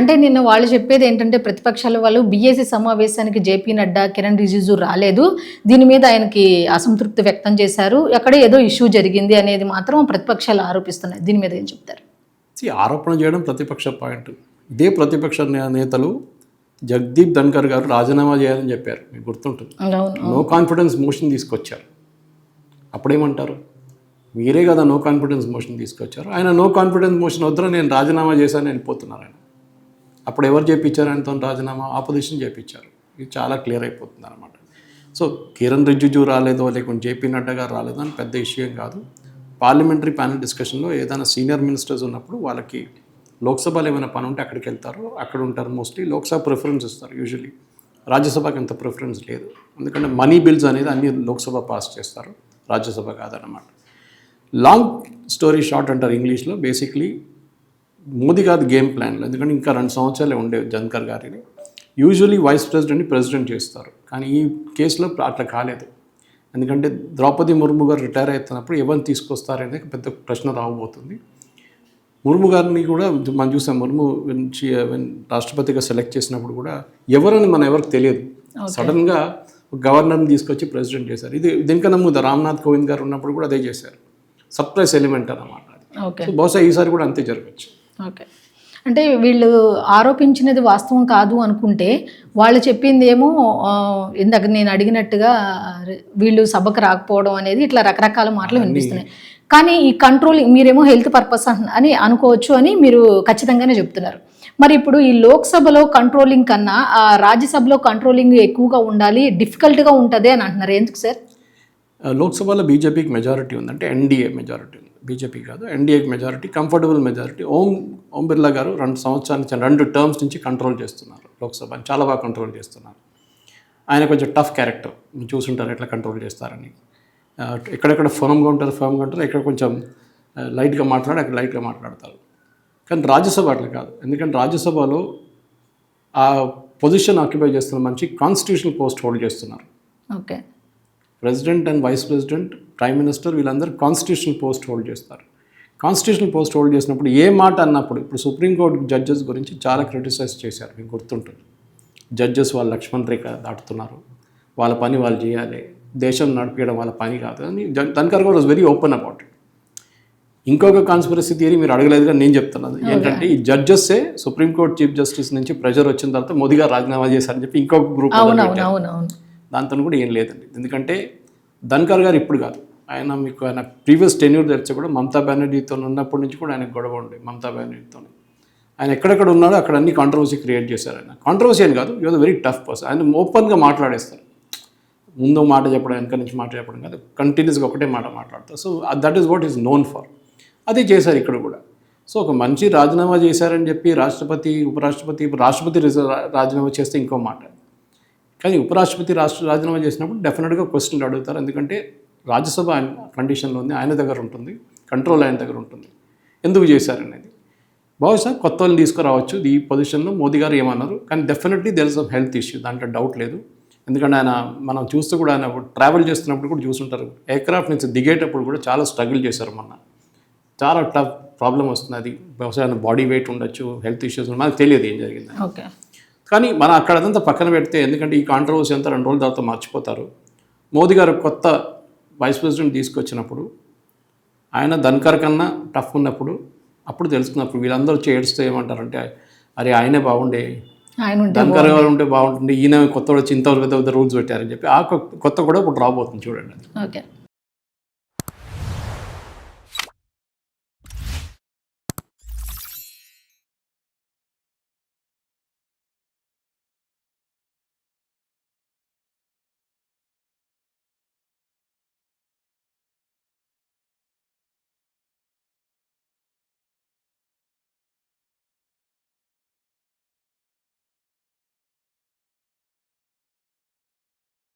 అంటే నిన్న వాళ్ళు చెప్పేది ఏంటంటే ప్రతిపక్షాల వాళ్ళు బీఏసీ సమావేశానికి జేపీ నడ్డా, కిరణ్ రిజిజు రాలేదు, దీని మీద ఆయనకి అసంతృప్తి వ్యక్తం చేశారు, అక్కడ ఏదో ఇష్యూ జరిగింది అనేది మాత్రం ప్రతిపక్షాలు ఆరోపిస్తున్నాయి. దీని మీద ఏం చెప్తారు? ఆరోపణ చేయడం ప్రతిపక్ష పాయింట్. ఇదే ప్రతిపక్ష నేతలు జగదీప్ ధన్కర్ గారు రాజీనామా చేయాలని చెప్పారు, మీకు గుర్తుంటుంది. నో కాన్ఫిడెన్స్ మోషన్ తీసుకొచ్చారు. అప్పుడేమంటారు, మీరే కదా నో కాన్ఫిడెన్స్ మోషన్ తీసుకొచ్చారు. ఆయన నో కాన్ఫిడెన్స్ మోషన్ వద్దు, నేను రాజీనామా చేశాను వెళ్ళిపోతున్నారు ఆయన. అప్పుడు ఎవరు చేయించారు ఆయనతో రాజీనామా? ఆపోజిషన్ చేయించారు. ఇది చాలా క్లియర్ అయిపోతుంది అనమాట. సో కిరణ్ రిజిజు రాలేదో లేకుంటే జేపీ నడ్డా గారు రాలేదో అని పెద్ద ఇష్యూ ఏం కాదు. పార్లమెంటరీ ప్యానల్ డిస్కషన్లో ఏదైనా సీనియర్ మినిస్టర్స్ ఉన్నప్పుడు వాళ్ళకి లోక్సభలో ఏమైనా పని ఉంటే అక్కడికి వెళ్తారు, అక్కడ ఉంటారు. మోస్ట్లీ లోక్సభ ప్రిఫరెన్స్ ఇస్తారు యూజువలీ. రాజ్యసభకి అంత ప్రిఫరెన్స్ లేదు, ఎందుకంటే మనీ బిల్స్ అనేది అన్ని లోక్సభ పాస్ చేస్తారు, రాజ్యసభ కాదన్నమాట. లాంగ్ స్టోరీ షార్ట్ అంటారు ఇంగ్లీష్లో. బేసిక్లీ మోదీ గారి గేమ్ ప్లాన్లో, ఎందుకంటే ఇంకా 2 సంవత్సరాలే ఉండేవి ధన్కర్ గారిని, యూజువలీ వైస్ ప్రెసిడెంట్ని ప్రెసిడెంట్ చేస్తారు. కానీ ఈ కేసులో అట్లా కాలేదు. ఎందుకంటే ద్రౌపది ముర్ము గారు రిటైర్ అవుతున్నప్పుడు ఎవరిని తీసుకొస్తారనేది పెద్ద ప్రశ్న రాబోతుంది. ముర్ము గారిని కూడా మనం చూసాం, ముర్ము రాష్ట్రపతిగా సెలెక్ట్ చేసినప్పుడు కూడా ఎవరని ఎవరికి తెలియదు, సడన్గా గవర్నర్ని తీసుకొచ్చి ప్రెసిడెంట్ చేశారు. దీనికన్నా ముందు రామ్నాథ్ కోవింద్ గారు ఉన్నప్పుడు కూడా అదే చేశారు. సర్ప్రైజ్ ఎలిమెంట్ అన్నమాట. బహుశా ఈసారి కూడా అంతే జరగచ్చు. ఓకే, అంటే వీళ్ళు ఆరోపించినది వాస్తవం కాదు అనుకుంటే, వాళ్ళు చెప్పింది ఏమో ఇందాక నేను అడిగినట్టుగా వీళ్ళు సభకు రాకపోవడం అనేది, ఇట్లా రకరకాల మాటలు వినిపిస్తున్నాయి. కానీ ఈ కంట్రోలింగ్ మీరేమో హెల్త్ పర్పస్ అని అనుకోవచ్చు అని మీరు ఖచ్చితంగానే చెప్తున్నారు. మరి ఇప్పుడు ఈ లోక్సభలో కంట్రోలింగ్ కన్నా రాజ్యసభలో కంట్రోలింగ్ ఎక్కువగా ఉండాలి, డిఫికల్ట్గా ఉంటుంది అని అంటున్నారు. ఎందుకు సార్? లోక్సభలో బీజేపీకి మెజారిటీ ఉంది, అంటే ఎన్డీఏ మెజారిటీ ఉంది, బీజేపీ కాదు, ఎన్డీఏకి majority, comfortable majority. Om Birla గారు 2 సంవత్సరాల నుంచి 2 టర్మ్స్ నుంచి కంట్రోల్ చేస్తున్నారు లోక్సభని, చాలా బాగా కంట్రోల్ చేస్తున్నారు. ఆయన కొంచెం టఫ్ క్యారెక్టర్, మీరు చూసుంటారు ఎట్లా కంట్రోల్ చేస్తారని. ఎక్కడెక్కడ ఫర్మ్గా ఉంటారు, ఎక్కడ కొంచెం లైట్గా అక్కడ లైట్గా మాట్లాడతారు. కానీ రాజ్యసభ అట్లా కాదు, ఎందుకంటే రాజ్యసభలో ఆ పొజిషన్ ఆక్యుపై చేస్తున్న మంచి కాన్స్టిట్యూషనల్ పోస్ట్ హోల్డ్ చేస్తున్నారు. Okay, president and vice president, prime minister వీళ్ళందరూ కాన్స్టిట్యూషనల్ పోస్ట్ హోల్డ్ చేస్తారు. కాన్స్టిట్యూషనల్ పోస్ట్ హోల్డ్ చేసినప్పుడు ఏ మాట అన్నప్పుడు, ఇప్పుడు సుప్రీంకోర్టు జడ్జెస్ గురించి చాలా క్రిటిసైజ్ చేశారు, మీకు గుర్తుంటుంది. జడ్జెస్ వాళ్ళు లక్ష్మణ్ రేఖ దాటుతున్నారు, వాళ్ళ పని వాళ్ళు చేయాలి, దేశం నడిపించడం వాళ్ళ పని కాదు అని ధన్కర్ గారు was very open about it. ఇంకొక కాన్స్పిరసీ థియరీ మీరు అడగలేదుగా నేను చెప్తున్నాను ఏంటంటే, ఈ జడ్జెస్సే సుప్రీంకోర్టు చీఫ్ జస్టిస్ నుంచి ప్రెజర్ వచ్చిన తర్వాత మోదీ గారు రాజీనామా చేశారని చెప్పి ఇంకొక గ్రూప్, దాంతో కూడా ఏం లేదండి. ఎందుకంటే ధన్కర్ గారు ఇప్పుడు కాదు, ఆయన ప్రీవియస్ టెన్యూర్ తెలిసి కూడా మమతా బెనర్జీతో ఉన్నప్పటి నుంచి కూడా ఆయనకు గొడవ ఉండే. మమతా బెనర్జీతో ఆయన ఎక్కడెక్కడ ఉన్నాడో అక్కడ అన్ని కాంట్రవర్సీ క్రియేట్ చేశారు. ఆయన కాంట్రవర్సీ అని కాదు, యూఆర్ వెరీ టఫ్ పర్సన్. ఆయన ఓపెన్గా మాట్లాడేస్తారు, ముందు మాట చెప్పడం వెనక నుంచి మాట చెప్పడం కాదు, కంటిన్యూస్గా ఒకటే మాట మాట్లాడతారు. So that is what is known for. అదే చేశారు ఇక్కడ కూడా. సో ఒక మంచి రాజీనామా చేశారని చెప్పి రాష్ట్రపతి రాజీనామా చేస్తే ఇంకో మాట, కానీ ఉపరాష్ట్రపతి రాజీనామా చేసినప్పుడు డెఫినెట్గా క్వశ్చన్లు అడుగుతారు. ఎందుకంటే రాజ్యసభ ఆయన కండిషన్లో ఉంది, ఆయన దగ్గర ఉంటుంది, కంట్రోల్ ఆయన దగ్గర ఉంటుంది, ఎందుకు చేశారనేది. బహుశా కొత్త వాళ్ళని తీసుకురావచ్చు ఈ పొజిషన్లో. మోదీ గారు ఏమన్నారు, కానీ definitely there is some health issue, దాంట్లో డౌట్ లేదు. ఎందుకంటే మనం చూస్తూ కూడా ఆయన ట్రావెల్ చేస్తున్నప్పుడు కూడా చూస్తుంటారు, ఎయిర్క్రాఫ్ట్ నుంచి దిగేటప్పుడు కూడా చాలా స్ట్రగుల్ చేశారు. మొన్న చాలా టఫ్ ప్రాబ్లం వస్తుంది. అది బహుశా ఆయన బాడీ వెయిట్ ఉండొచ్చు, హెల్త్ ఇష్యూస్, మనకు తెలియదు ఏం జరిగింది. ఓకే, కానీ మనం అక్కడంతా పక్కన పెడితే, ఎందుకంటే ఈ కాంట్రవర్సీ అంతా 2 రోజుల తర్వాత మర్చిపోతారు. మోదీ గారు కొత్త వైస్ ప్రెసిడెంట్ తీసుకొచ్చినప్పుడు ఆయన ధన్కర్ కన్నా టఫ్ ఉన్నప్పుడు అప్పుడు తెలుసుకున్నప్పుడు వీళ్ళందరూ ఏడుస్తే ఏమంటారంటే, అరే ఆయనే బాగుండే, ధన్కర్ గారు ఉంటే బాగుంటుంది, ఈయన కొత్త చింత పెద్ద రూల్స్ పెట్టారని చెప్పి ఆ కొత్త కూడా ఇప్పుడు రాబోతుంది చూడండి. ఓకే.